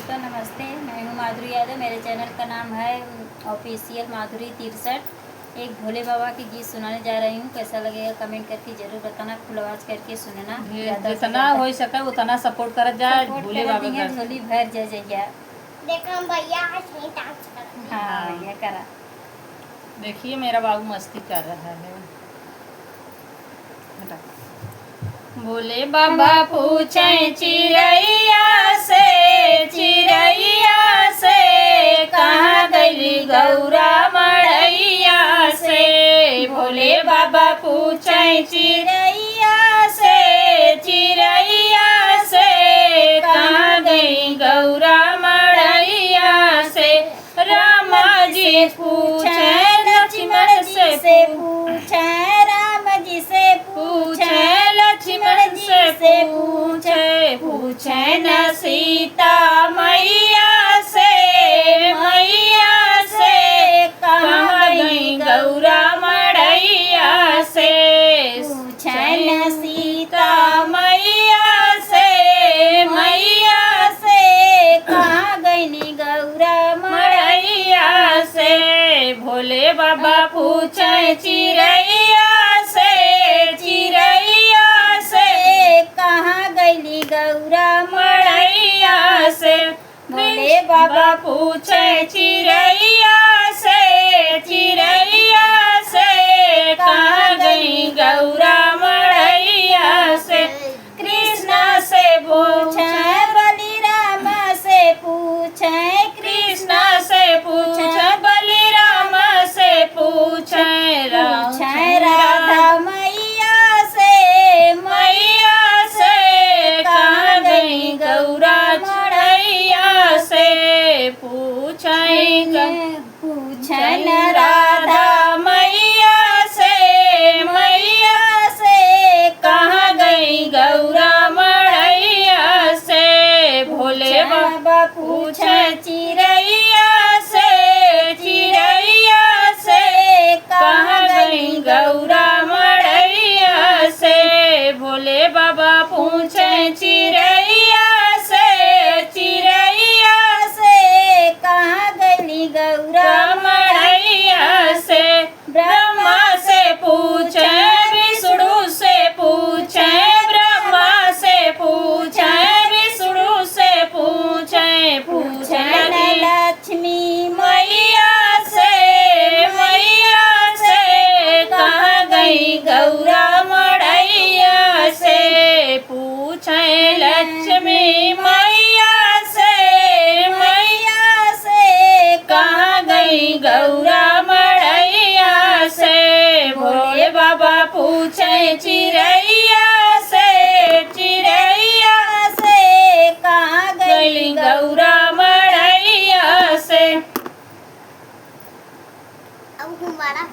दोस्तों नमस्ते, मैं हूँ माधुरी यादव। मेरे चैनल का नाम है ऑफिशियल माधुरी 63। एक भोले बाबा की गीत सुनाने जा रही हूँ। कैसा लगेगा कमेंट करके जरूर बताना, फुल आवाज करके सुनना। जितना हो सके उतना सपोर्ट कर जाए भोले बाबा का। झोली भर जाए जैया। देखो भैया हंसने डांस कर रहे हैं। हाँ भैया करा। देखिए मेरा बाबू मस्ती कर रहा है। भोले बाबा पूछे चिड़ैया से कहाँ गई गौरा मड़ैया से। भोले बाबा पूछे चिड़ैया से कहाँ गई गौरा मड़ैया से। रामा जी पूछे लक्ष्मण से पूछे राम जी से पूछे लक्ष्मण से पूछे न सीता मैया से कहाँ गई गौरा मड़ैया से। पूछे न सीता मैया से कहाँ गई गौरा मड़ैया से। भोले बाबा पूछे चिड़ैया से कहाँ गई गौरा मड़ैया से। भोले बाबा पूछे चिड़ैया से कहाँ गई गौरा मड़ैया से। कृष्णा से पूछे बलिराम से पूछे कृष्णा से पूछे बलिराम से पूछे राधा मैया से कहाँ गई गौरा मड़ैया से। पूछे राधा मैया से कहाँ गई गौरा मड़ैया से। भोले बाबा पूछे चिड़ैया से कहाँ गई गौरा मड़ैया से। भोले बाबा पूछे चिड़ैया से कहाँ गई गौरा मड़ैया से। ब्रह्मा से पूछे विष्णु से पूछे ब्रह्मा से पूछे विष्णु से पूछे लक्ष्मी मैया से कहाँ गई गौरा मड़ैया से। पूछे लक्ष्मी मैया से कहाँ गई गौरा मड़ैया से। भोले बाबा पूछे चिड़ैया से कहाँ गई गौरा मड़ैया से। अब हमारा